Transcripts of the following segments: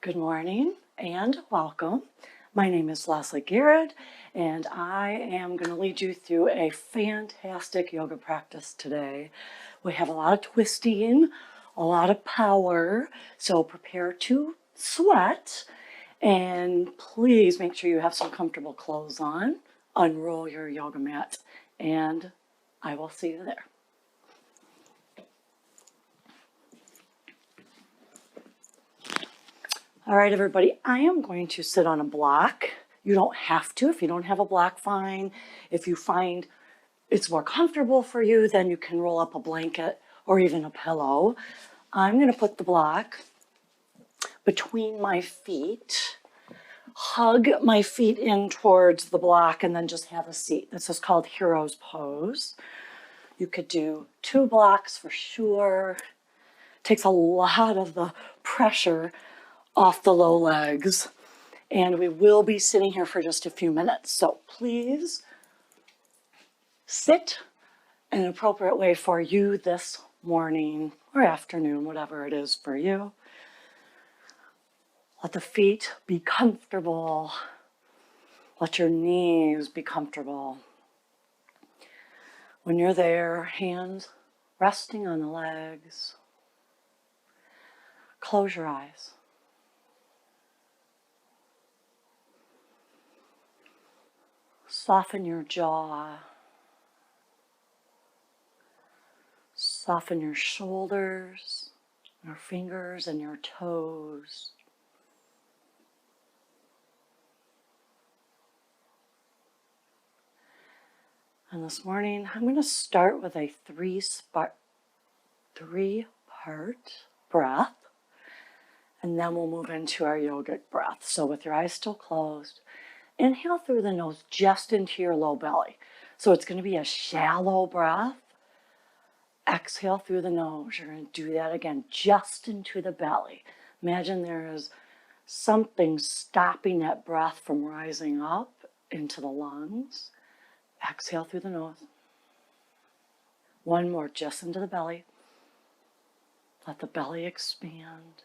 Good morning and welcome. My name is Leslie Garrett, and I am going to lead you through a fantastic yoga practice today. We have a lot of twisting, a lot of power, so prepare to sweat. And please make sure you have some comfortable clothes on. Unroll your yoga mat, and I will see you there. All right, everybody, I am going to sit on a block. You don't have to. If you don't have a block, fine. If you find it's more comfortable for you, then you can roll up a blanket or even a pillow. I'm going to put the block between my feet, hug my feet in towards the block, and then just have a seat. This is called Hero's Pose. You could do 2 blocks for sure. Takes a lot of the pressure off the low legs. And we will be sitting here for just a few minutes. So please sit in an appropriate way for you this morning or afternoon, whatever it is for you. Let the feet be comfortable. Let your knees be comfortable. When you're there, hands resting on the legs. Close your eyes. Soften your jaw. Soften your shoulders, your fingers, and your toes. And this morning, I'm going to start with a 3-part breath, and then we'll move into our yogic breath. So with your eyes still closed, inhale through the nose just into your low belly. So it's going to be a shallow breath. Exhale through the nose. You're going to do that again, just into the belly. Imagine there is something stopping that breath from rising up into the lungs. Exhale through the nose. One more, just into the belly. Let the belly expand.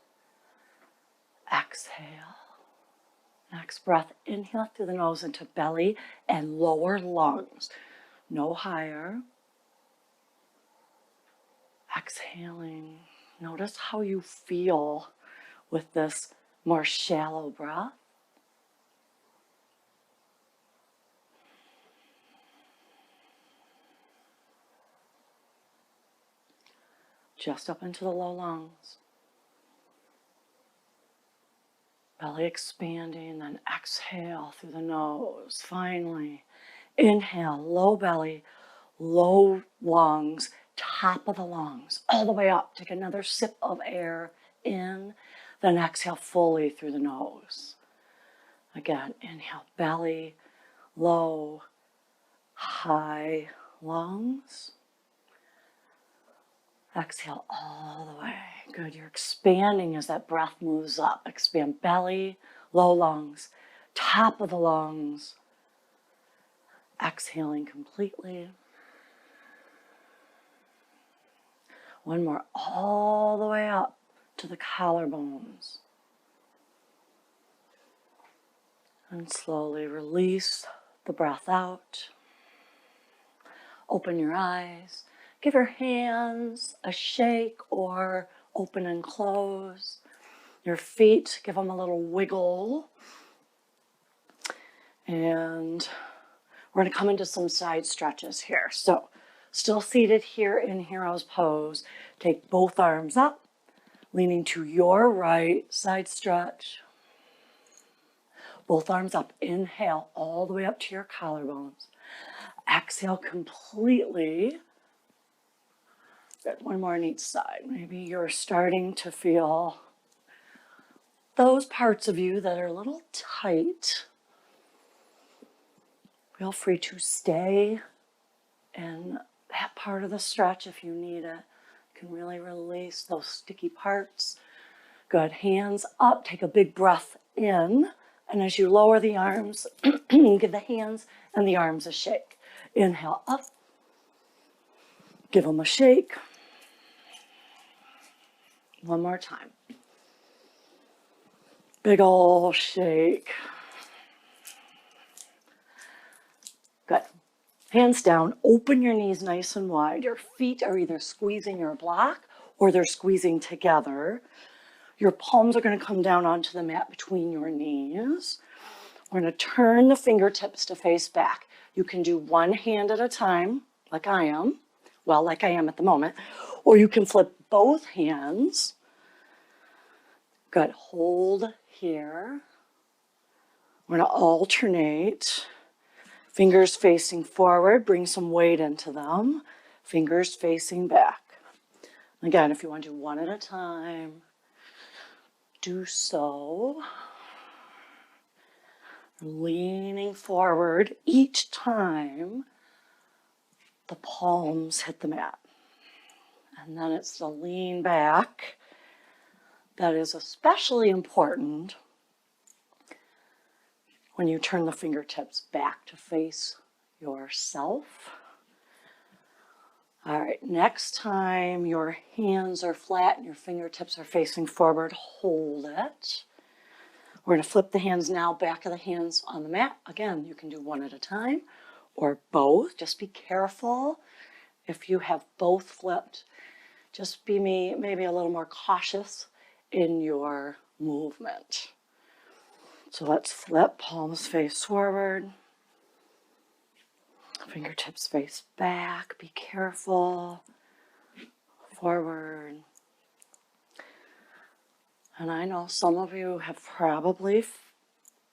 Exhale. Next breath, inhale through the nose into belly and lower lungs. No higher. Exhaling. Notice how you feel with this more shallow breath. Just up into the low lungs. Belly expanding, then exhale through the nose. Finally, inhale, low belly, low lungs, top of the lungs, all the way up. Take another sip of air in, then exhale fully through the nose. Again, inhale, belly, low, high lungs. Exhale all the way. Good. You're expanding as that breath moves up. Expand belly, low lungs, top of the lungs. Exhaling completely. One more, all the way up to the collarbones. And slowly release the breath out. Open your eyes. Give your hands a shake or open and close. Your feet, give them a little wiggle. And we're going to come into some side stretches here. So, still seated here in Hero's Pose. Take both arms up, leaning to your right, side stretch. Both arms up. Inhale all the way up to your collarbones. Exhale completely. Good. One more on each side. Maybe you're starting to feel those parts of you that are a little tight. Feel free to stay in that part of the stretch if you need it. You can really release those sticky parts. Good. Hands up. Take a big breath in. And as you lower the arms, give the hands and the arms a shake. Inhale up. Give them a shake. One more time. Big ol' shake. Good. Hands down, open your knees nice and wide. Your feet are either squeezing your block or they're squeezing together. Your palms are going to come down onto the mat between your knees. We're going to turn the fingertips to face back. You can do one hand at a time, like I am. Well, like I am at the moment. Or you can flip both hands. Good. Hold here. We're going to alternate. Fingers facing forward, bring some weight into them. Fingers facing back. Again, if you want to do one at a time, do so. Leaning forward each time the palms hit the mat. And then it's the lean back that is especially important when you turn the fingertips back to face yourself. All right, next time your hands are flat and your fingertips are facing forward, hold it. We're going to flip the hands now, back of the hands on the mat. Again, you can do one at a time or both. Just be careful if you have both flipped. Just be maybe a little more cautious in your movement. So let's flip, palms face forward, fingertips face back, be careful, forward. And I know some of you have probably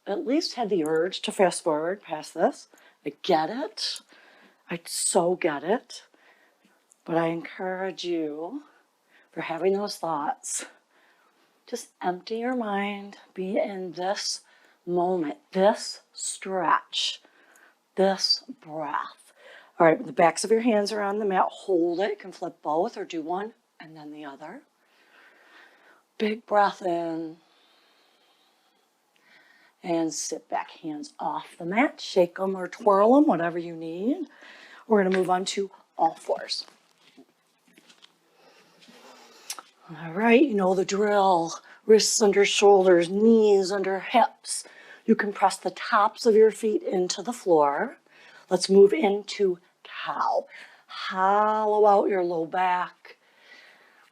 at least had the urge to fast forward past this. I get it. I so get it. But I encourage you, for having those thoughts, just empty your mind, be in this moment, this stretch, this breath. All right, the backs of your hands are on the mat. Hold it. You can flip both or do one and then the other. Big breath in. And sit back, hands off the mat. Shake them or twirl them, whatever you need. We're going to move on to all fours. All right, you know the drill. Wrists under shoulders, knees under hips. You can press the tops of your feet into the floor. Let's move into cow. Hollow out your low back.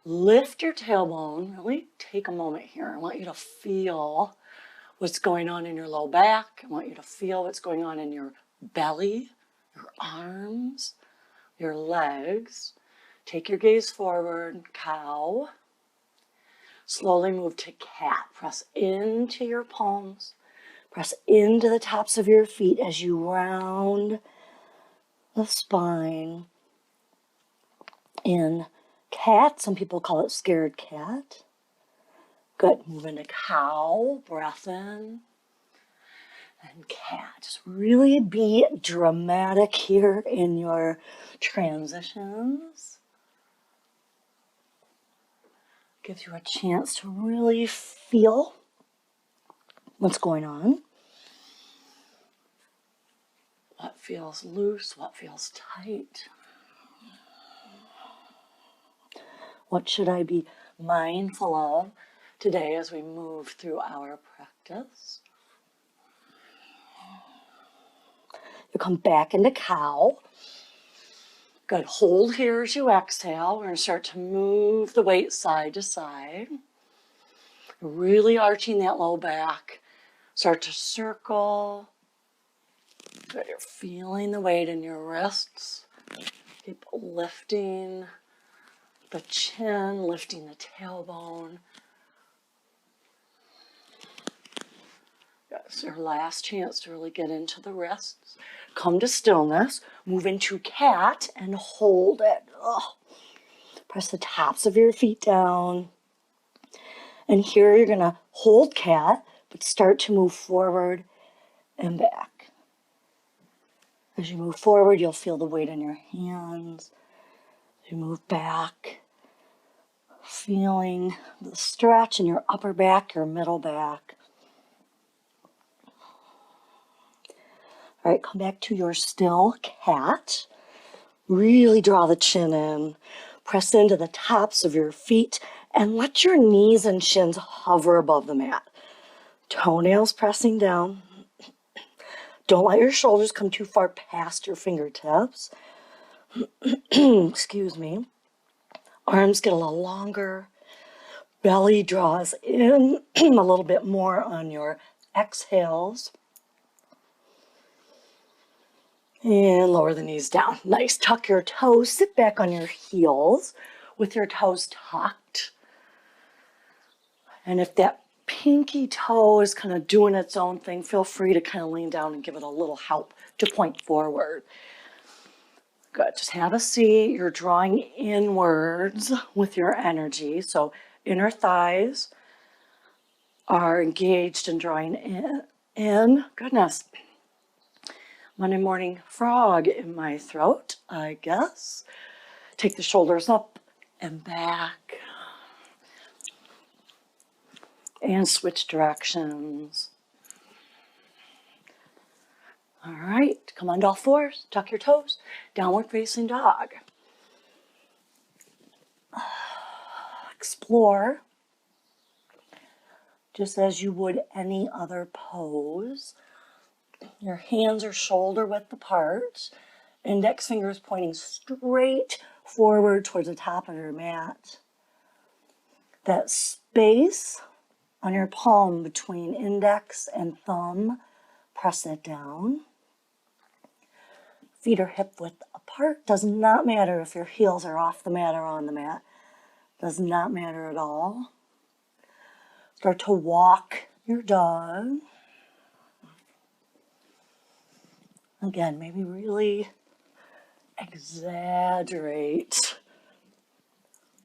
Lift your tailbone. Really take a moment here. I want you to feel what's going on in your low back. I want you to feel what's going on in your belly, your arms, your legs. Take your gaze forward, cow. Slowly move to cat. Press into your palms. Press into the tops of your feet as you round the spine. In cat, some people call it scared cat. Good. Move into cow. Breath in. And cat. Just really be dramatic here in your transitions. Gives you a chance to really feel what's going on. What feels loose, what feels tight. What should I be mindful of today as we move through our practice? You come back into cow. Good. Hold here as you exhale. We're going to start to move the weight side to side. Really arching that low back. Start to circle. Good. You're feeling the weight in your wrists. Keep lifting the chin, lifting the tailbone. It's your last chance to really get into the wrists. Come to stillness. Move into cat and hold it. Ugh. Press the tops of your feet down. And here you're going to hold cat, but start to move forward and back. As you move forward, you'll feel the weight in your hands. As you move back, feeling the stretch in your upper back, your middle back. All right, come back to your still cat. Really draw the chin in. Press into the tops of your feet and let your knees and shins hover above the mat. Toenails pressing down. Don't let your shoulders come too far past your fingertips. Excuse me. Arms get a little longer. Belly draws in a little bit more on your exhales. And lower the knees down. Nice. Tuck your toes. Sit back on your heels with your toes tucked. And if that pinky toe is kind of doing its own thing, feel free to kind of lean down and give it a little help to point forward. Good. Just have a seat. You're drawing inwards with your energy. So inner thighs are engaged and drawing in. Goodness. Monday morning frog in my throat, I guess. Take the shoulders up and back. And switch directions. All right, come on to all fours, tuck your toes, downward facing dog. Explore, just as you would any other pose. Your hands are shoulder width apart, index fingers pointing straight forward towards the top of your mat. That space on your palm between index and thumb, press it down. Feet are hip width apart. Does not matter if your heels are off the mat or on the mat. Does not matter at all. Start to walk your dog. Again, maybe really exaggerate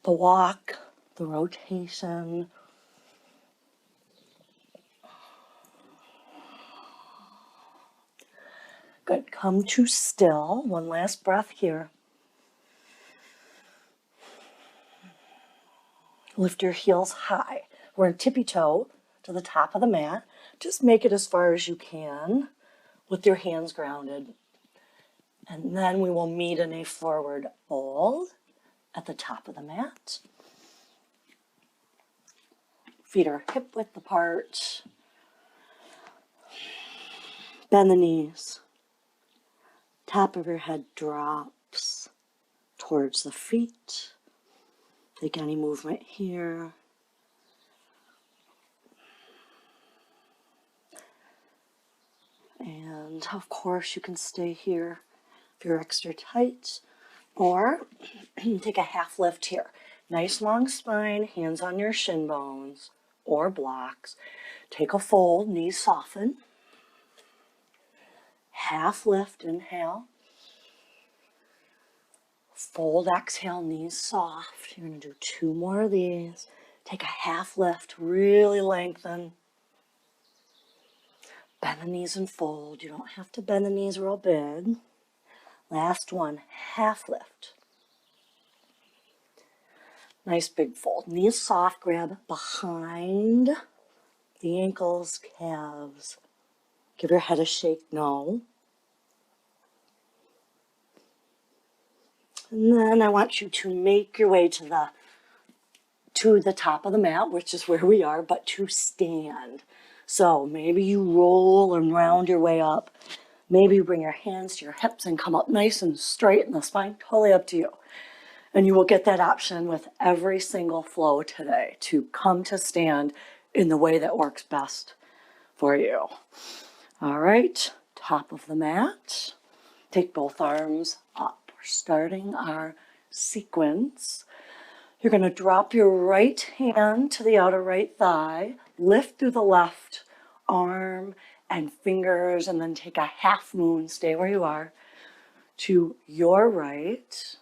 the walk, the rotation. Good. Come to still. One last breath here. Lift your heels high. We're in tippy toe to the top of the mat. Just make it as far as you can with your hands grounded. And then we will meet in a forward fold at the top of the mat. Feet are hip width apart. Bend the knees. Top of your head drops towards the feet. Take any movement here. And of course you can stay here if you're extra tight, or take a half lift here. Nice long spine, hands on your shin bones or blocks. Take a fold, knees soften. Half lift, inhale. Fold, exhale, knees soft. You're going to do 2 more of these. Take a half lift, really lengthen. Bend the knees and fold. You don't have to bend the knees real big. Last one, half lift. Nice big fold. Knees soft, grab behind the ankles, calves. Give your head a shake, no. And then I want you to make your way to the top of the mat, which is where we are, but to stand. So maybe you roll and round your way up. Maybe you bring your hands to your hips and come up nice and straight in the spine. Totally up to you. And you will get that option with every single flow today to come to stand in the way that works best for you. All right, top of the mat. Take both arms up. We're starting our sequence. You're going to drop your right hand to the outer right thigh, lift through the left arm and fingers, and then take a half moon, stay where you are, to your right.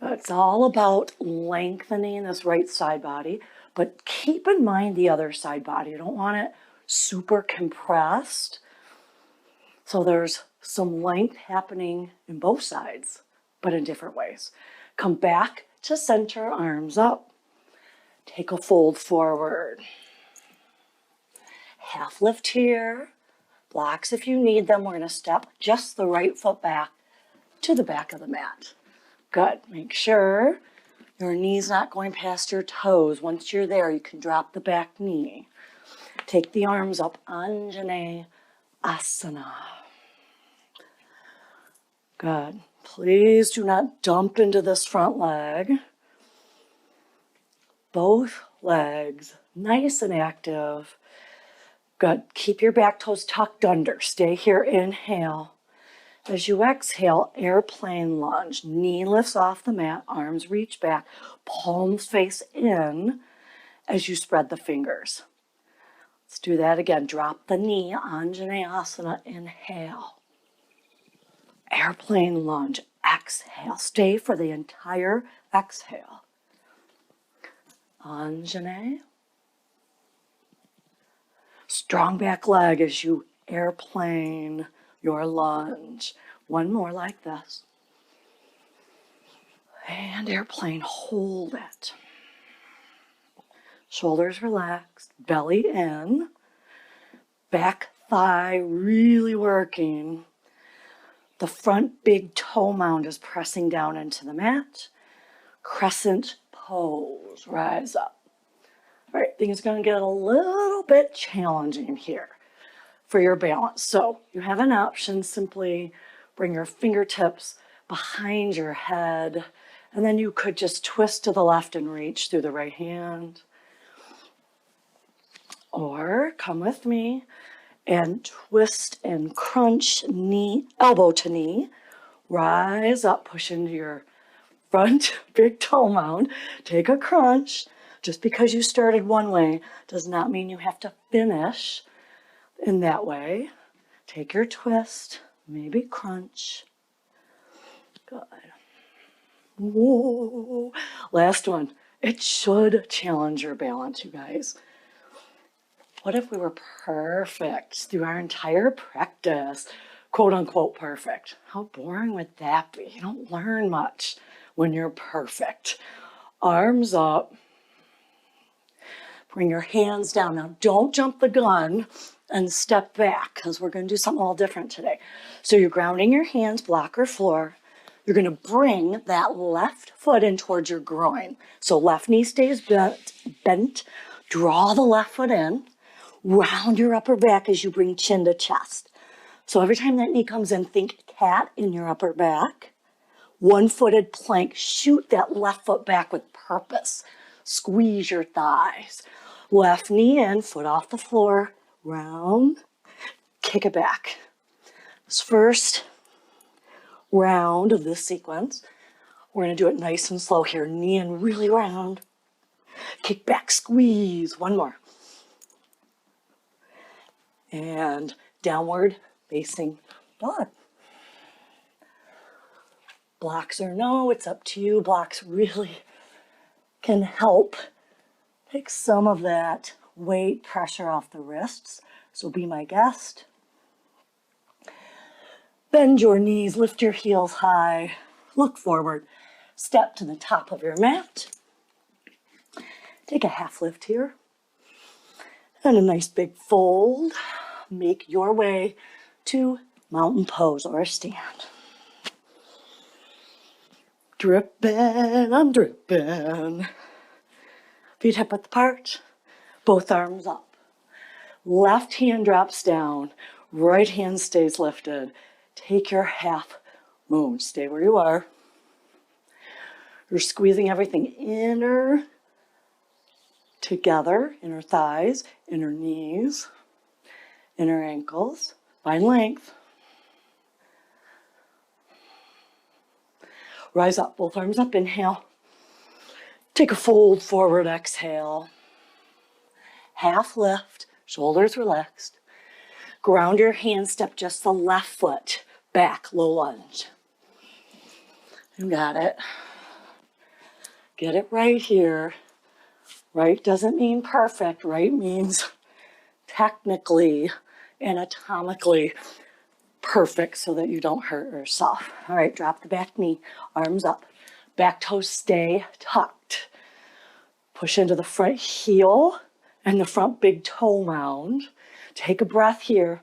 It's all about lengthening this right side body, but keep in mind the other side body. You don't want it super compressed. So there's some length happening in both sides, but in different ways. Come back to center, arms up. Take a fold forward. Half lift here. Blocks if you need them. We're going to step just the right foot back to the back of the mat. Good. Make sure your knee's not going past your toes. Once you're there, you can drop the back knee. Take the arms up, Anjane Asana. Good. Please do not dump into this front leg. Both legs nice and active. Good. Keep your back toes tucked under. Stay here. Inhale. As you exhale, airplane lunge. Knee lifts off the mat. Arms reach back. Palms face in as you spread the fingers. Let's do that again. Drop the knee. Anjaneyasana. Inhale. Airplane lunge. Exhale. Stay for the entire exhale. Anjane. Strong back leg as you airplane your lunge. One more like this. And airplane, hold it. Shoulders relaxed, belly in. Back thigh really working. The front big toe mound is pressing down into the mat. Crescent pose, rise up. All right, things are going to get a little bit challenging here for your balance. So you have an option, simply bring your fingertips behind your head, and then you could just twist to the left and reach through the right hand. Or come with me and twist and crunch, knee, elbow to knee. Rise up, push into your front big toe mound. Take a crunch. Just because you started one way does not mean you have to finish in that way. Take your twist, maybe crunch. Good. Whoa. Last one. It should challenge your balance, you guys. What if we were perfect through our entire practice? Quote unquote perfect. How boring would that be? You don't learn much when you're perfect. Arms up. Bring your hands down. Now don't jump the gun and step back because we're going to do something all different today. So you're grounding your hands, blocker floor. You're going to bring that left foot in towards your groin. So left knee stays bent. Draw the left foot in. Round your upper back as you bring chin to chest. So every time that knee comes in, think cat in your upper back. One-footed plank. Shoot that left foot back with purpose. Squeeze your thighs. Left knee in, foot off the floor. Round. Kick it back. This first round of this sequence, we're going to do it nice and slow here. Knee in really round. Kick back, squeeze. One more. And downward facing dog. Blocks or no, it's up to you. Blocks really can help take some of that weight pressure off the wrists. So be my guest. Bend your knees, lift your heels high, look forward, step to the top of your mat. Take a half lift here. And a nice big fold. Make your way to mountain pose or a stand. Dripping, I'm dripping. Feet hip width apart, both arms up. Left hand drops down, right hand stays lifted. Take your half moon, stay where you are. You're squeezing everything inner together, inner thighs, inner knees, inner ankles. Find length. Rise up, both arms up, inhale. Take a fold forward, exhale. Half lift, shoulders relaxed. Ground your hands, step just the left foot back, low lunge. You got it. Get it right here. Right doesn't mean perfect. Right means technically, anatomically perfect so that you don't hurt yourself. All right, drop the back knee, arms up. Back toes stay tucked. Push into the front heel and the front big toe mound. Take a breath here.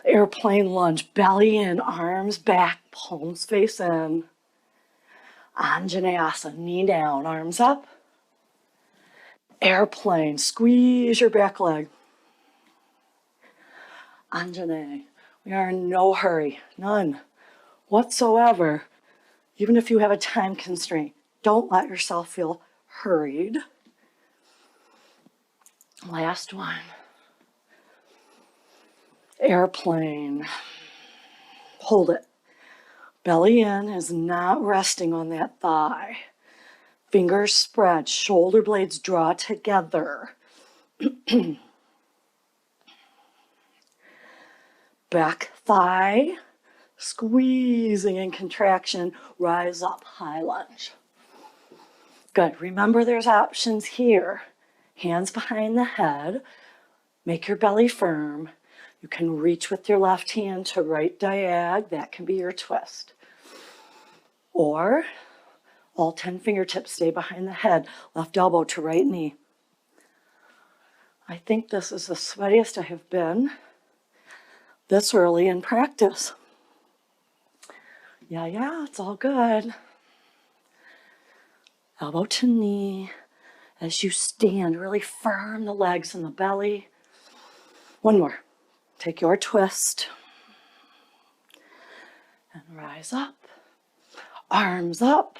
Airplane lunge, belly in, arms back, palms face in. Anjaneyasana, knee down, arms up. Airplane, squeeze your back leg. Anjane. We are in no hurry, none whatsoever. Even if you have a time constraint, don't let yourself feel hurried. Last one. Airplane. Hold it. Belly in is not resting on that thigh. Fingers spread, shoulder blades draw together. Back thigh, squeezing in contraction, rise up, high lunge. Good. Remember there's options here. Hands behind the head. Make your belly firm. You can reach with your left hand to right diag. That can be your twist. Or all 10 fingertips stay behind the head. Left elbow to right knee. I think this is the sweatiest I have been this early in practice. Yeah, it's all good. Elbow to knee. As you stand, really firm the legs and the belly. One more. Take your twist. And rise up. Arms up.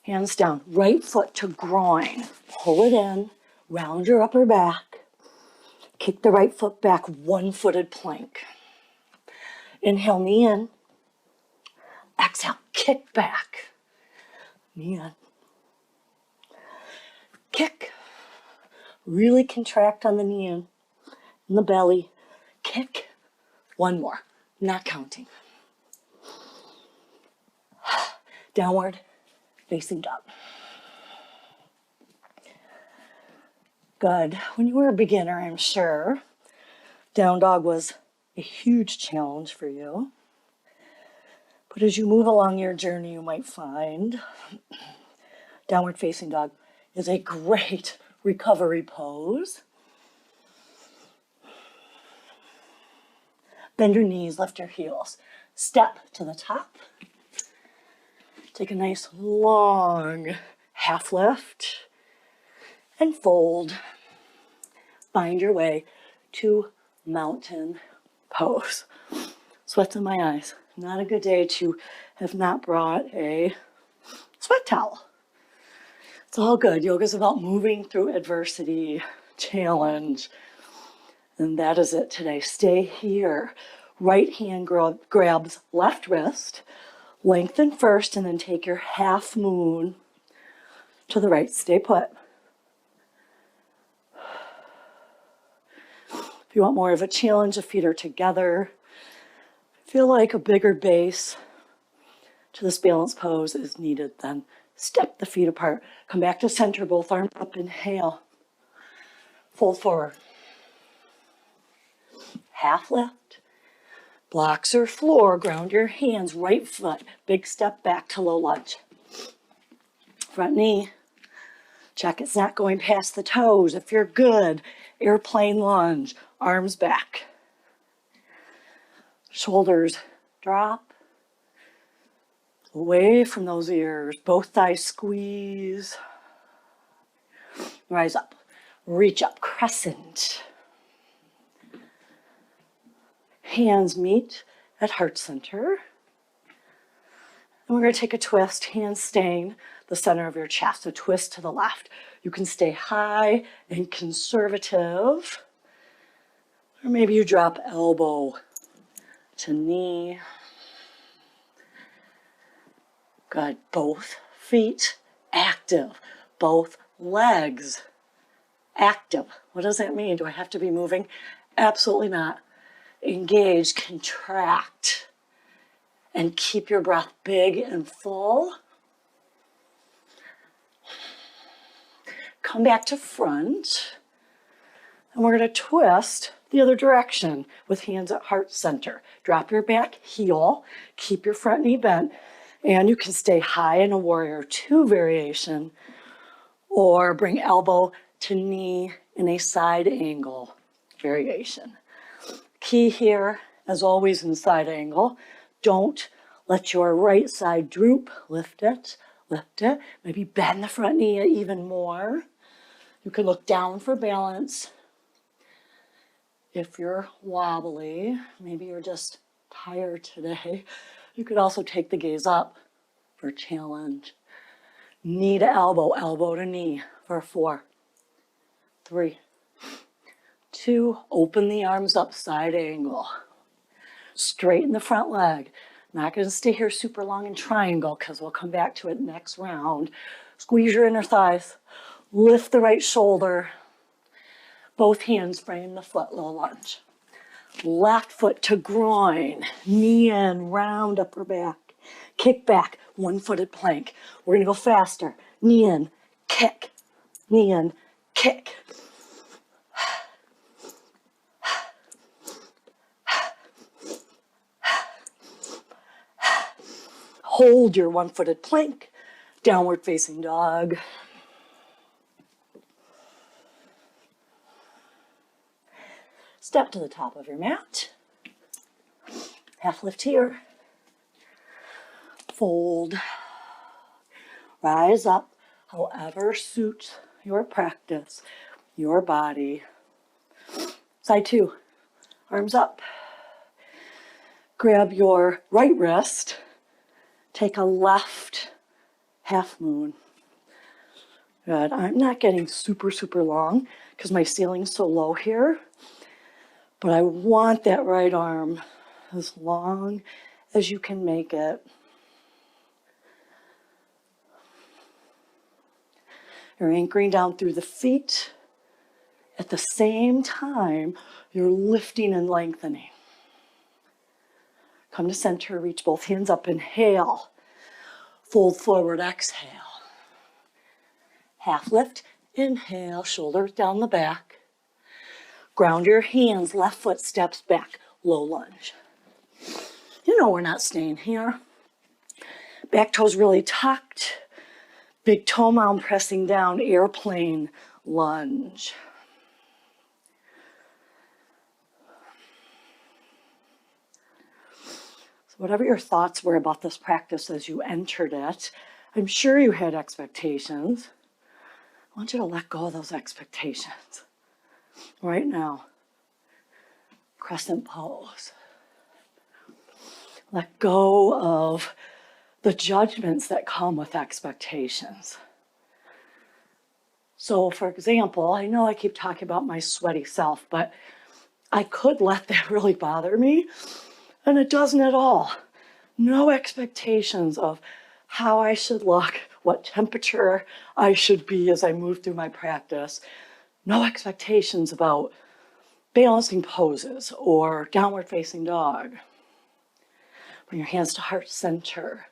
Hands down. Right foot to groin. Pull it in. Round your upper back. Kick the right foot back. One-footed plank. Inhale, knee in. Exhale, kick back. Knee in. Kick. Really contract on the knee in the belly. Kick. One more. Not counting. Downward facing dog. Good. When you were a beginner, I'm sure, down dog was a huge challenge for you. But as you move along your journey, you might find downward facing dog is a great recovery pose. Bend your knees, lift your heels. Step to the top. Take a nice long half lift and fold. Find your way to mountain pose. Sweats in my eyes. Not a good day to have not brought a sweat towel. It's all good. Yoga is about moving through adversity, challenge, and that is it today. Stay here. Right hand grabs left wrist. Lengthen first and then take your half moon to the right. Stay put. If you want more of a challenge, the feet are together. Feel like a bigger base to this balance pose is needed, then step the feet apart. Come back to center, both arms up, inhale. Fold forward. Half lift. Blocks or floor, ground your hands, right foot, big step back to low lunge. Front knee, check it's not going past the toes. If you're good, airplane lunge, arms back. Shoulders drop, away from those ears, both thighs squeeze. Rise up, reach up, crescent. Hands meet at heart center. And we're going to take a twist, hands staying the center of your chest. So twist to the left. You can stay high and conservative. Or maybe you drop elbow to knee. Good. Both feet active. Both legs active. What does that mean? Do I have to be moving? Absolutely not. Engage, contract, and keep your breath big and full. Come back to front, and we're going to twist the other direction with hands at heart center. Drop your back heel, keep your front knee bent, and you can stay high in a warrior two variation, or bring elbow to knee in a side angle variation. Key here, as always in side angle, don't let your right side droop. Lift it, maybe bend the front knee even more. You can look down for balance. If you're wobbly, maybe you're just tired today, you could also take the gaze up for challenge. Knee to elbow, elbow to knee for 4, 3, 2, open the arms up, side angle. Straighten the front leg. Not going to stay here super long in triangle because we'll come back to it next round. Squeeze your inner thighs. Lift the right shoulder. Both hands frame the foot, low lunge. Left foot to groin. Knee in, round upper back. Kick back, one-footed plank. We're going to go faster. Knee in, kick. Knee in, kick. Hold your one-footed plank. Downward facing dog. Step to the top of your mat. Half lift here. Fold. Rise up, however suits your practice, your body. Side 2. Arms up. Grab your right wrist. Take a left half moon. Good. I'm not getting super, super long because my ceiling's so low here. But I want that right arm as long as you can make it. You're anchoring down through the feet. At the same time, you're lifting and lengthening. Come to center, reach both hands up, inhale. Fold forward, exhale. Half lift, inhale, shoulders down the back. Ground your hands, left foot steps back, low lunge. You know we're not staying here. Back toes really tucked. Big toe mound pressing down, airplane lunge. So whatever your thoughts were about this practice as you entered it, I'm sure you had expectations. I want you to let go of those expectations. Right now, crescent pose. Let go of the judgments that come with expectations. So, for example, I know I keep talking about my sweaty self, but I could let that really bother me, and it doesn't at all. No expectations of how I should look, what temperature I should be as I move through my practice. No expectations about balancing poses or downward facing dog. Bring your hands to heart center.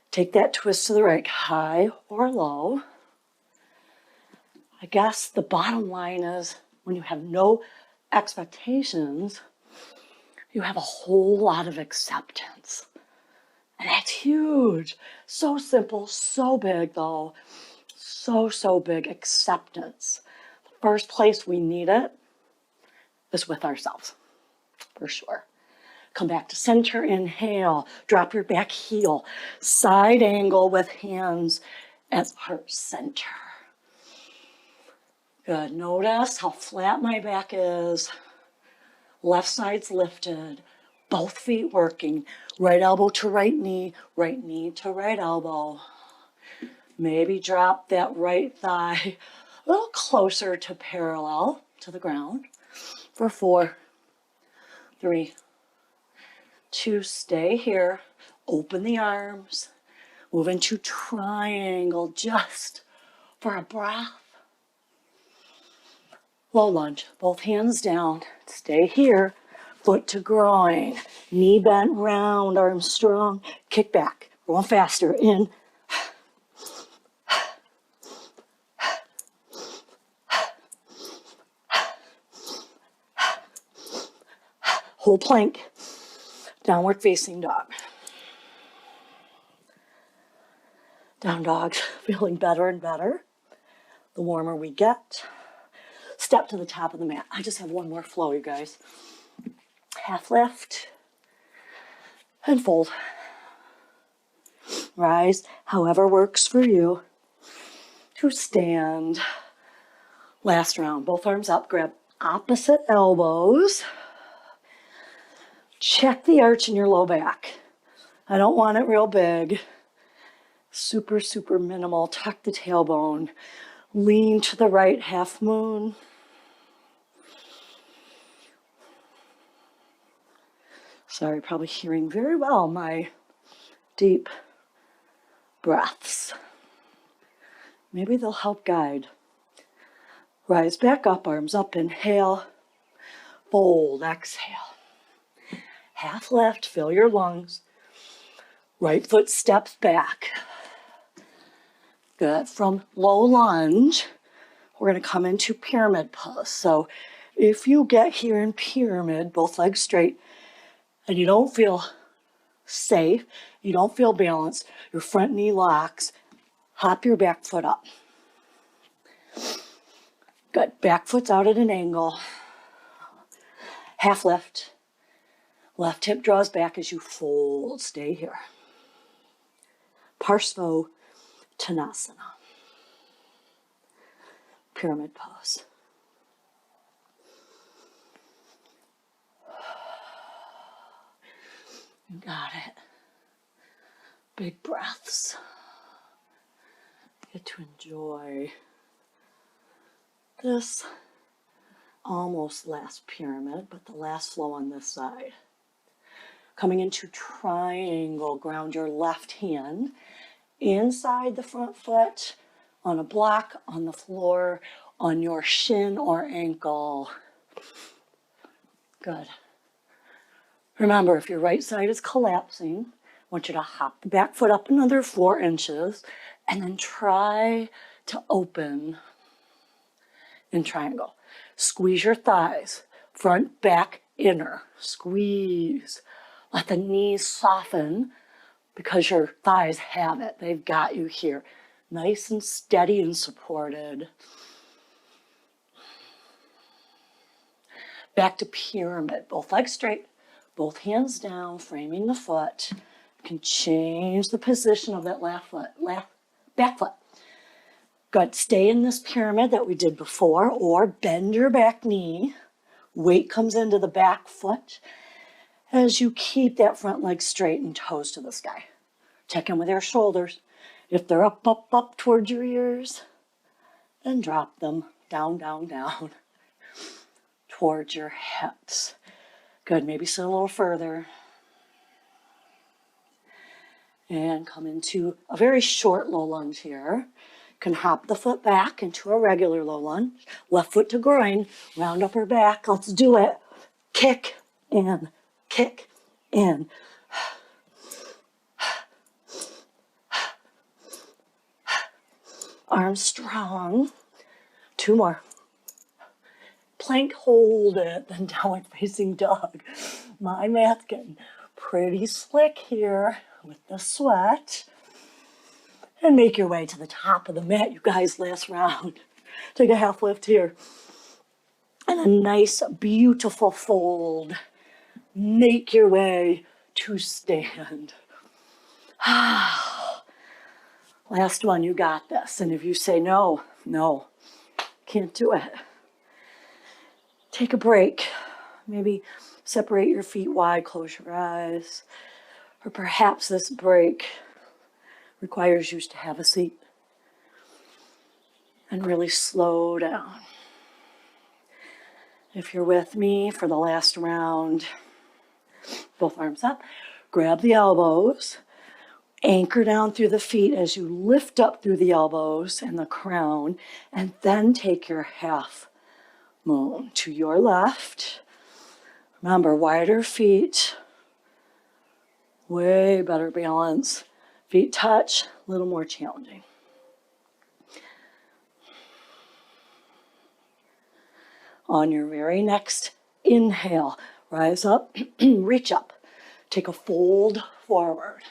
Take that twist to the right, high or low. I guess the bottom line is when you have no expectations, you have a whole lot of acceptance. And that's huge. So simple, so big though. So big, acceptance. The first place we need it is with ourselves, for sure. Come back to center, inhale, drop your back heel, side angle with hands at heart center. Good, notice how flat my back is. Left side's lifted, both feet working. Right elbow to right knee to right elbow. Maybe drop that right thigh a little closer to parallel to the ground for 4, 3, 2, stay here. Open the arms. Move into triangle just for a breath. Low lunge, both hands down. Stay here. Foot to groin. Knee bent round, arms strong. Kick back. Going faster. In. Whole plank. Downward facing dog. Down dog, feeling better and better. The warmer we get. Step to the top of the mat. I just have one more flow, you guys. Half lift and fold. Rise, however works for you. To stand. Last round, both arms up, grab opposite elbows. Check the arch in your low back. I don't want it real big. Super, super minimal. Tuck the tailbone. Lean to the right, half moon. Sorry, probably hearing very well my deep breaths. Maybe they'll help guide. Rise back up, arms up, inhale. Fold, exhale. Half lift, fill your lungs. Right foot steps back. Good. From low lunge, we're going to come into pyramid pose. So if you get here in pyramid, both legs straight, and you don't feel safe, you don't feel balanced, your front knee locks, hop your back foot up. Good. Back foot's out at an angle. Half lift. Left hip draws back as you fold. Stay here. Parsva Tanasana. Pyramid pose. You got it. Big breaths. Get to enjoy this almost last pyramid, but the last flow on this side. Coming into triangle, ground your left hand inside the front foot, on a block, on the floor, on your shin or ankle. Good. Remember, if your right side is collapsing, I want you to hop the back foot up another 4 inches and then try to open in triangle. Squeeze your thighs, front, back, inner. Squeeze. Let the knees soften because your thighs have it. They've got you here. Nice and steady and supported. Back to pyramid. Both legs straight, both hands down, framing the foot. You can change the position of that back foot. Good. Stay in this pyramid that we did before, or bend your back knee. Weight comes into the back foot as you keep that front leg straight and toes to the sky. Check in with your shoulders. If they're up, up, up towards your ears, then drop them down, down, down towards your hips. Good. Maybe sit a little further. And come into a very short low lunge here. You can hop the foot back into a regular low lunge. Left foot to groin. Round upper back. Let's do it. Kick in. Kick in. Arms strong. 2 more. Plank, hold it, then downward facing dog. My math's getting pretty slick here with the sweat. And make your way to the top of the mat, you guys, last round. Take a half lift here. And a nice, beautiful fold. Make your way to stand. Last one, you got this. And if you say no, can't do it. Take a break. Maybe separate your feet wide, close your eyes. Or perhaps this break requires you to have a seat and really slow down. If you're with me for the last round, both arms up, grab the elbows, anchor down through the feet as you lift up through the elbows and the crown, and then take your half moon to your left. Remember, wider feet, way better balance. Feet touch, a little more challenging. On your very next inhale, rise up, reach up. Take a fold forward.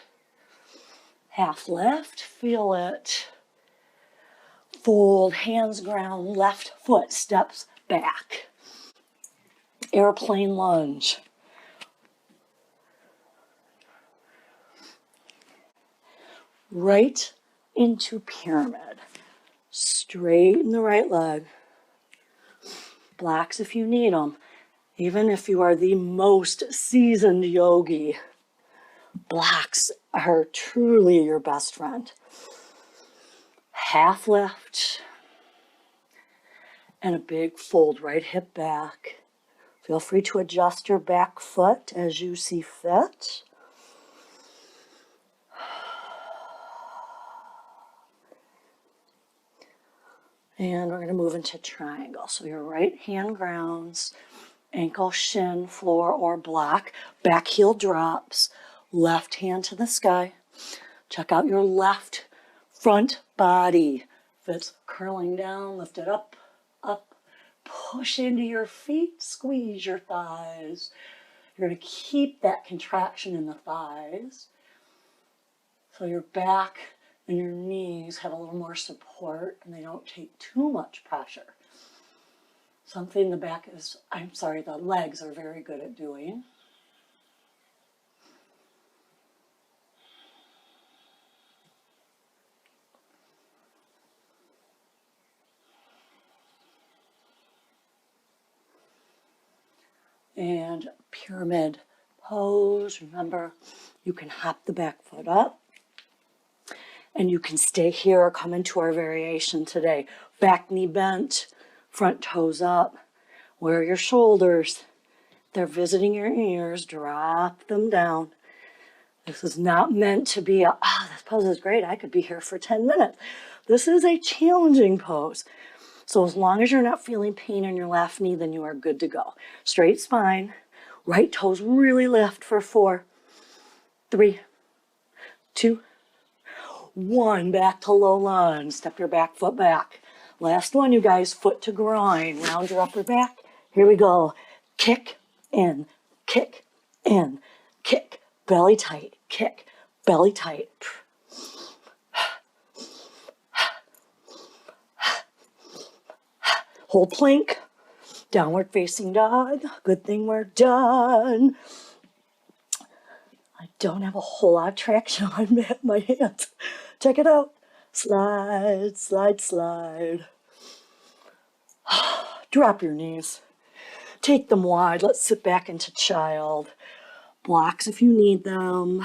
Half lift, feel it. Fold, hands ground, left foot steps back. Airplane lunge. Right into pyramid. Straighten the right leg. Blocks if you need them. Even if you are the most seasoned yogi, blocks are truly your best friend. Half lift and a big fold right hip back. Feel free to adjust your back foot as you see fit. And we're going to move into triangle. So your right hand grounds, ankle, shin, floor, or block. Back heel drops, left hand to the sky. Check out your left front body. If it's curling down, lift it up, up. Push into your feet, squeeze your thighs. You're going to keep that contraction in the thighs. So your back and your knees have a little more support and they don't take too much pressure. Something the legs are very good at doing. And pyramid pose. Remember, you can hop the back foot up and you can stay here or come into our variation today. Back knee bent, front toes up. Where are your shoulders? They're visiting your ears. Drop them down. This is not meant to be this pose is great. I could be here for 10 minutes. This is a challenging pose. So as long as you're not feeling pain in your left knee, then you are good to go. Straight spine, right toes really lift for 4, 3, 2, 1. Back to low lunge. Step your back foot back. Last one, you guys, foot to groin. Round your upper back. Here we go. Kick in, kick in, kick. Belly tight, kick, belly tight. Hold plank, downward facing dog. Good thing we're done. I don't have a whole lot of traction on my hands. Check it out. Slide, slide, slide. Drop your knees. Take them wide. Let's sit back into child. Blocks if you need them.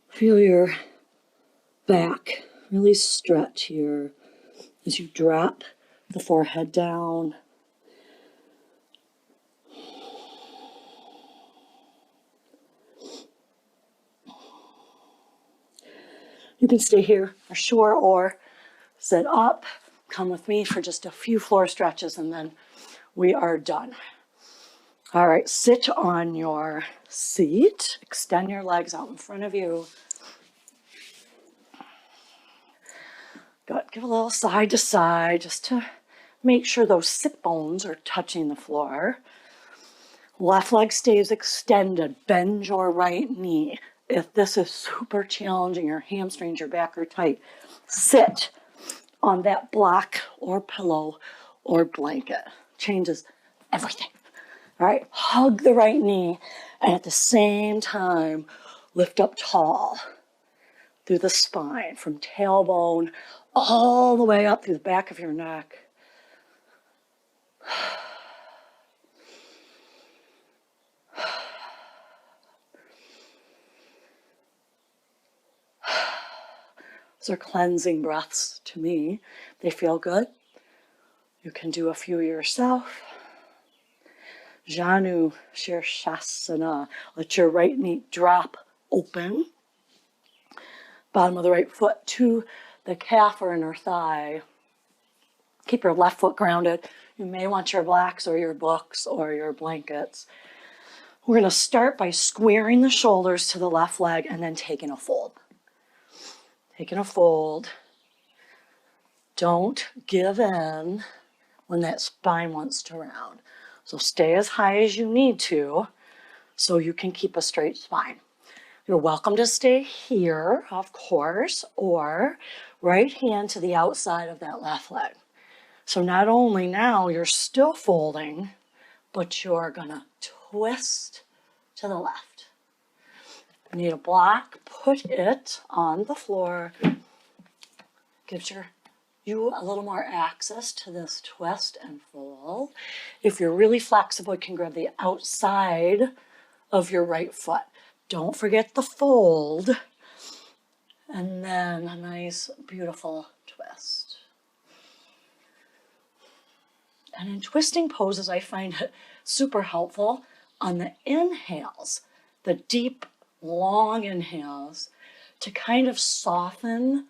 Feel your back really stretch here as you drop the forehead down. You can stay here for sure or sit up. Come with me for just a few floor stretches and then we are done. All right, sit on your seat. Extend your legs out in front of you. Good. Give a little side to side just to make sure those sit bones are touching the floor. Left leg stays extended. Bend your right knee. If this is super challenging, your hamstrings, your back are tight, sit on that block or pillow or blanket. Changes everything. All right, hug the right knee and at the same time, lift up tall through the spine from tailbone all the way up through the back of your neck. Those are cleansing breaths to me. They feel good. You can do a few yourself. Janu Shirshasana. Let your right knee drop open. Bottom of the right foot to the calf or inner thigh. Keep your left foot grounded. You may want your blocks or your books or your blankets. We're going to start by squaring the shoulders to the left leg and then taking a fold. Taking a fold. Don't give in when that spine wants to round. So stay as high as you need to so you can keep a straight spine. You're welcome to stay here, of course, or right hand to the outside of that left leg. So not only now you're still folding, but you're gonna twist to the left. You need a block, put it on the floor. Gives your you a little more access to this twist and fold. If you're really flexible, you can grab the outside of your right foot. Don't forget the fold. And then a nice, beautiful twist. And in twisting poses, I find it super helpful on the inhales, the deep, long inhales, to kind of soften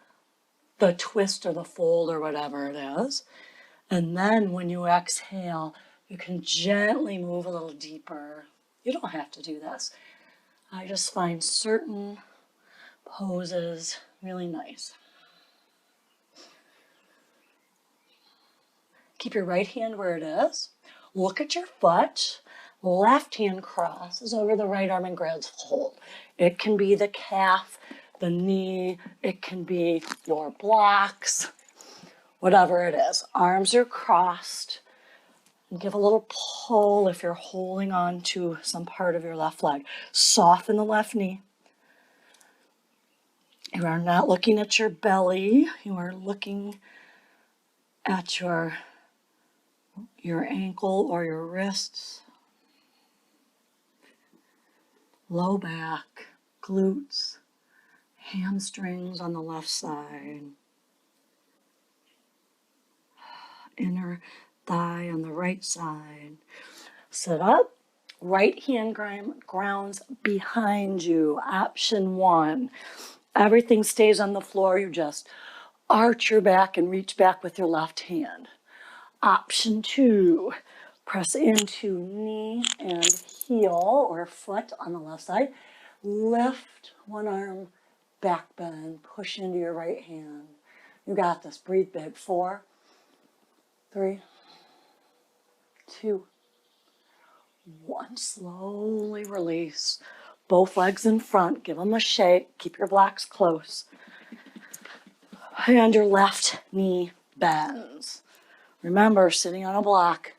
the twist or the fold or whatever it is. And then when you exhale, you can gently move a little deeper. You don't have to do this. I just find certain poses really nice. Keep your right hand where it is. Look at your foot. Left hand crosses over the right arm and grabs hold. It can be the calf, the knee, it can be your blocks, whatever it is. Arms are crossed. And give a little pull if you're holding on to some part of your left leg. Soften the left knee. You are not looking at your belly. You are looking at your ankle or your wrists. Low back, glutes, hamstrings on the left side. Inner thigh on the right side. Sit up. Right hand grounds behind you. Option 1. Everything stays on the floor. You just arch your back and reach back with your left hand. Option 2. Press into knee and heel or foot on the left side. Lift one arm, back bend, push into your right hand. You got this. Breathe big. 4, 3, 2, 1. Slowly release. Both legs in front. Give them a shake. Keep your blocks close. And your left knee bends. Remember, sitting on a block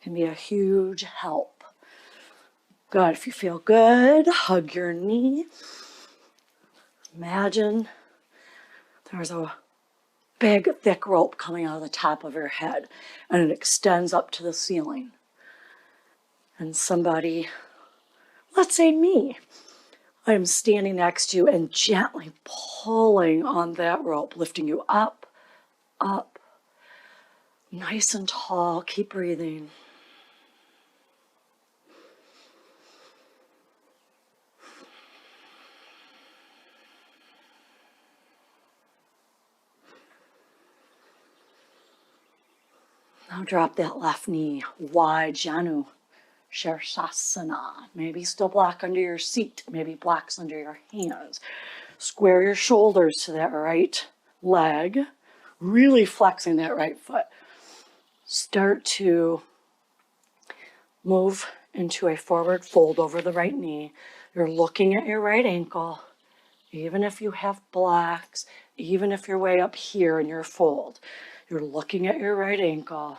can be a huge help. Good. If you feel good, hug your knee. Imagine there's a big, thick rope coming out of the top of your head, and it extends up to the ceiling. And somebody, let's say me, I am standing next to you and gently pulling on that rope, lifting you up, up, nice and tall. Keep breathing. Now drop that left knee wide, Janu Shirshasana. Maybe still block under your seat, maybe blocks under your hands. Square your shoulders to that right leg, really flexing that right foot. Start to move into a forward fold over the right knee. You're looking at your right ankle, even if you have blocks, even if you're way up here in your fold. You're looking at your right ankle.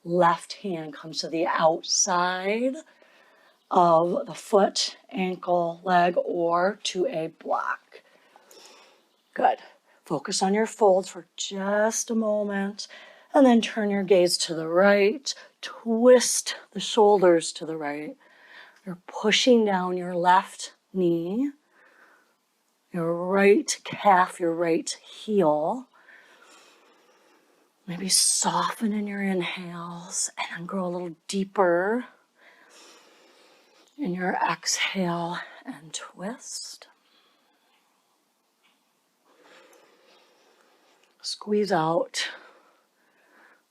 Left hand comes to the outside of the foot, ankle, leg, or to a block. Good. Focus on your folds for just a moment, and then turn your gaze to the right. Twist the shoulders to the right. You're pushing down your left knee, your right calf, your right heel. Maybe soften in your inhales and then go a little deeper in your exhale and twist. Squeeze out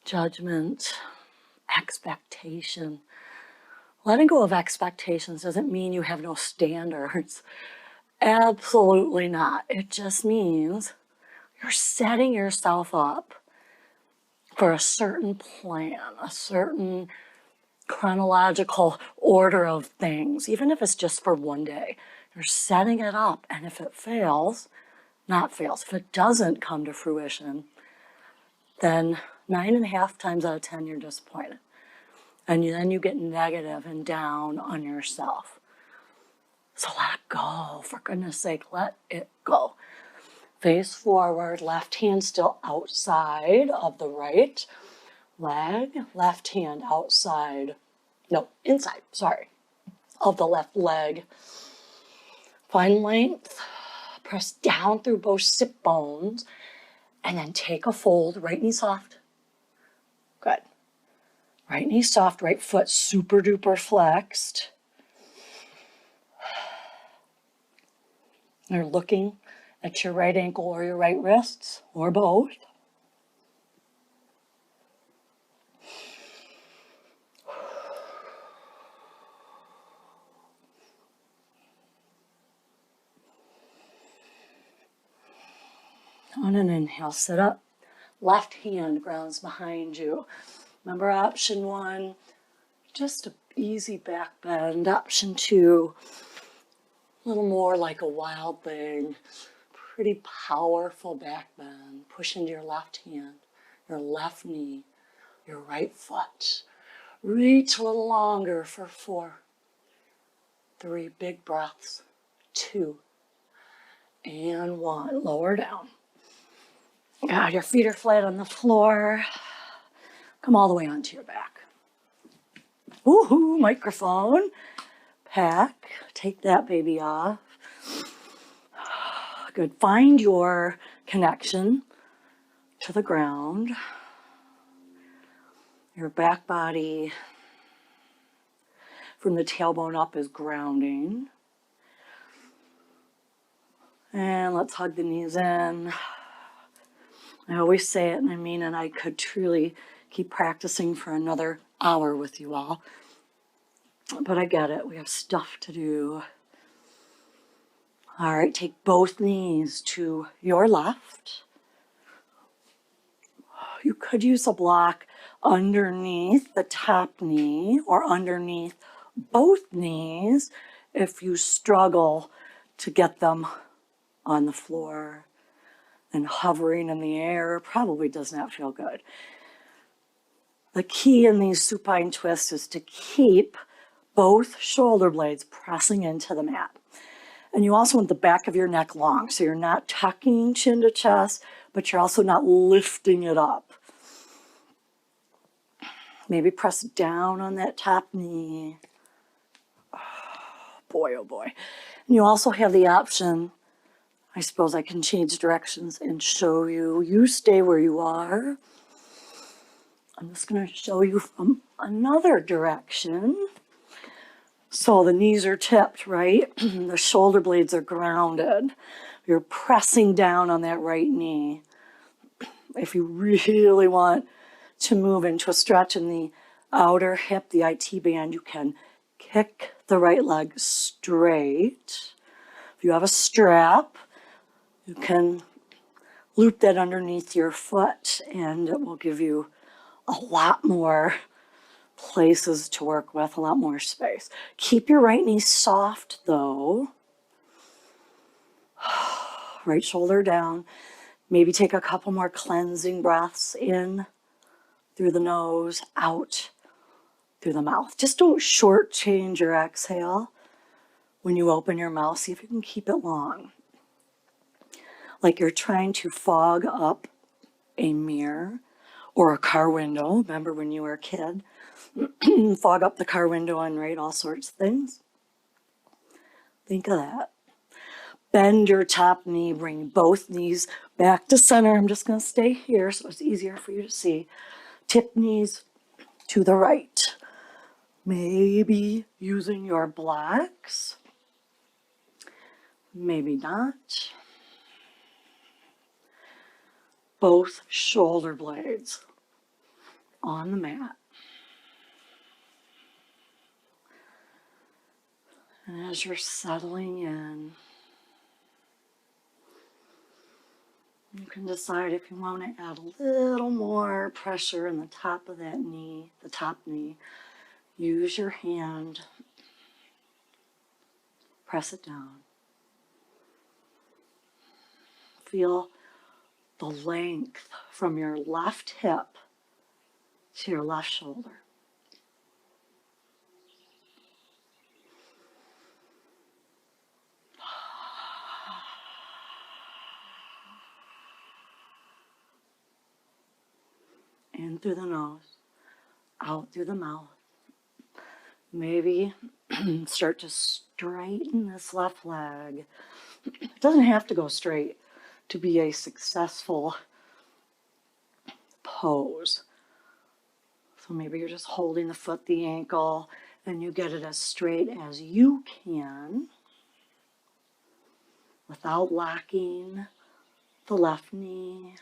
judgment, expectation. Letting go of expectations doesn't mean you have no standards. Absolutely not. It just means you're setting yourself up for a certain plan, a certain chronological order of things, even if it's just for one day. You're setting it up, and if it fails, if it doesn't come to fruition, then 9.5 times out of 10 you're disappointed. And then you get negative and down on yourself. So let it go, for goodness sake, let it go. Face forward, left hand still outside of the right leg, left hand outside, no, inside, sorry, of the left leg. Find length, press down through both sit bones, and then take a fold, right knee soft. Good. Right knee soft, right foot super duper flexed. You're looking at your right ankle or your right wrists, or both. On an inhale, sit up. Left hand grounds behind you. Remember option 1, just an easy back bend. Option 2, a little more like a wild thing. Pretty powerful back bend. Push into your left hand, your left knee, your right foot. Reach a little longer for 4, 3, big breaths, 2, and 1. Lower down. Your feet are flat on the floor. Come all the way onto your back. Woohoo, microphone. Pack. Take that baby off. Good. Find your connection to the ground. Your back body from the tailbone up is grounding. And let's hug the knees in. I always say it and I mean it. I could truly keep practicing for another hour with you all. But I get it. We have stuff to do. All right, take both knees to your left. You could use a block underneath the top knee or underneath both knees if you struggle to get them on the floor. And hovering in the air probably does not feel good. The key in these supine twists is to keep both shoulder blades pressing into the mat. And you also want the back of your neck long, so you're not tucking chin to chest, but you're also not lifting it up. Maybe press down on that top knee. Oh boy, oh boy. And you also have the option, I suppose I can change directions and show you. You stay where you are. I'm just going to show you from another direction. So the knees are tipped, right? The shoulder blades are grounded. You're pressing down on that right knee. If you really want to move into a stretch in the outer hip, the IT band, you can kick the right leg straight. If you have a strap, you can loop that underneath your foot and it will give you a lot more places to work with, a lot more space. Keep your right knee soft though. Right shoulder down. Maybe take a couple more cleansing breaths in through the nose, out through the mouth. Just don't shortchange your exhale when you open your mouth. See if you can keep it long. Like you're trying to fog up a mirror or a car window. Remember when you were a kid? Fog up the car window and write all sorts of things. Think of that. Bend your top knee, bring both knees back to center. I'm just going to stay here so it's easier for you to see. Tip knees to the right. Maybe using your blocks. Maybe not. Both shoulder blades on the mat. And as you're settling in, you can decide if you want to add a little more pressure in the top of that knee, the top knee. Use your hand, press it down. Feel the length from your left hip to your left shoulder. In through the nose, out through the mouth. Maybe start to straighten this left leg. It doesn't have to go straight to be a successful pose. So maybe you're just holding the foot, the ankle, and you get it as straight as you can without locking the left knee.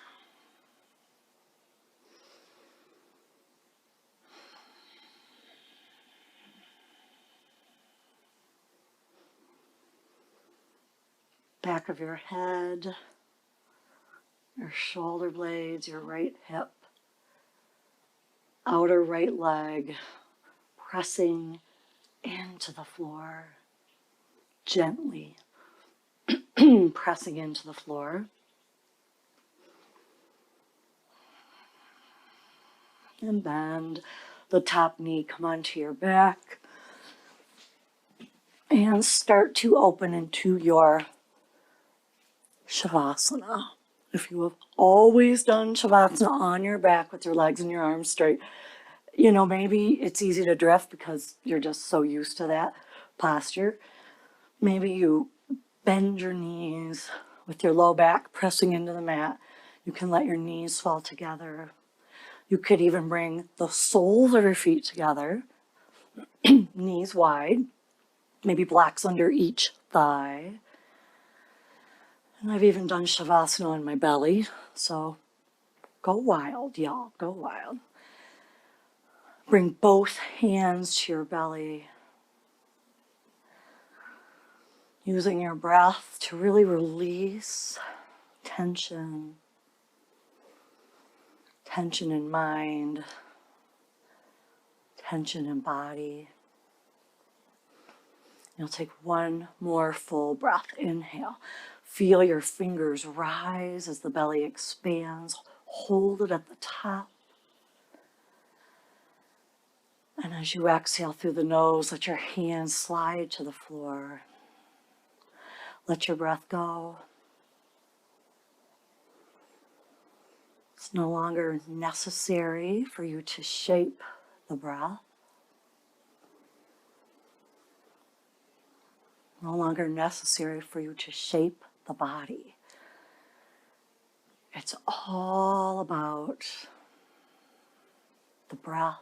Back of your head, your shoulder blades, your right hip, outer right leg, pressing into the floor, gently pressing into the floor. And bend the top knee, come onto your back, and start to open into your Shavasana. If you have always done Shavasana on your back with your legs and your arms straight, maybe it's easy to drift because you're just so used to that posture. Maybe you bend your knees with your low back pressing into the mat. You can let your knees fall together. You could even bring the soles of your feet together, knees wide, maybe blocks under each thigh. And I've even done Shavasana on my belly, so go wild, y'all, go wild. Bring both hands to your belly, using your breath to really release tension in mind, tension in body. You'll take one more full breath. Inhale. Feel your fingers rise as the belly expands. Hold it at the top. And as you exhale through the nose, let your hands slide to the floor. Let your breath go. It's no longer necessary for you to shape the breath. No longer necessary for you to shape the body. It's all about the breath.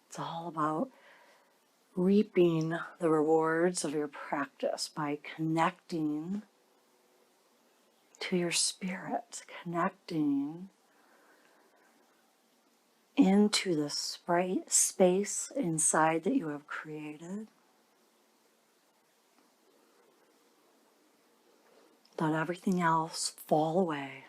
It's all about reaping the rewards of your practice by connecting to your spirit, connecting into the space inside that you have created. Let everything else fall away.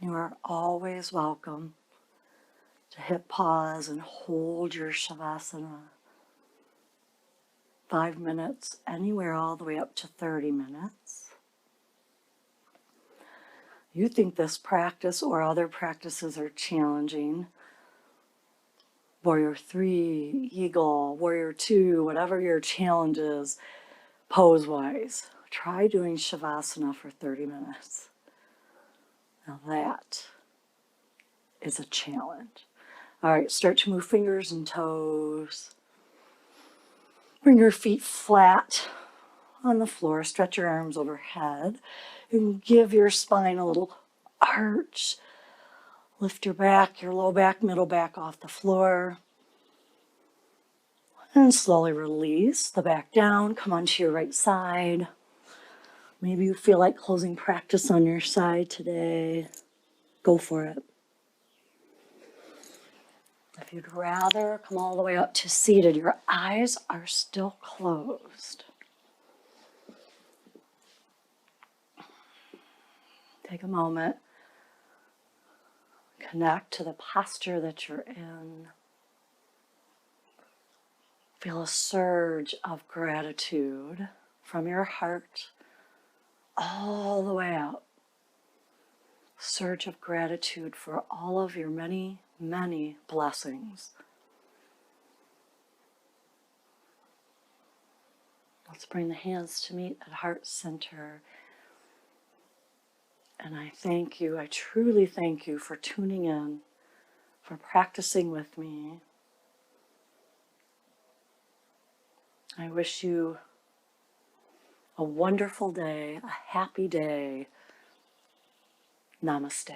You are always welcome to hit pause and hold your Shavasana. 5 minutes, anywhere all the way up to 30 minutes. You think this practice or other practices are challenging. Warrior 3, Eagle, Warrior 2, whatever your challenge is, pose-wise. Try doing Shavasana for 30 minutes. Now that is a challenge. All right, start to move fingers and toes. Bring your feet flat on the floor. Stretch your arms overhead. And give your spine a little arch. Lift your back, your low back, middle back off the floor. And slowly release the back down. Come onto your right side. Maybe you feel like closing practice on your side today. Go for it. If you'd rather come all the way up to seated, your eyes are still closed. Take a moment. Connect to the posture that you're in. Feel a surge of gratitude from your heart all the way out. Surge of gratitude for all of your many, many blessings. Let's bring the hands to meet at heart center. And I thank you, I truly thank you for tuning in, for practicing with me. I wish you a wonderful day, a happy day. Namaste.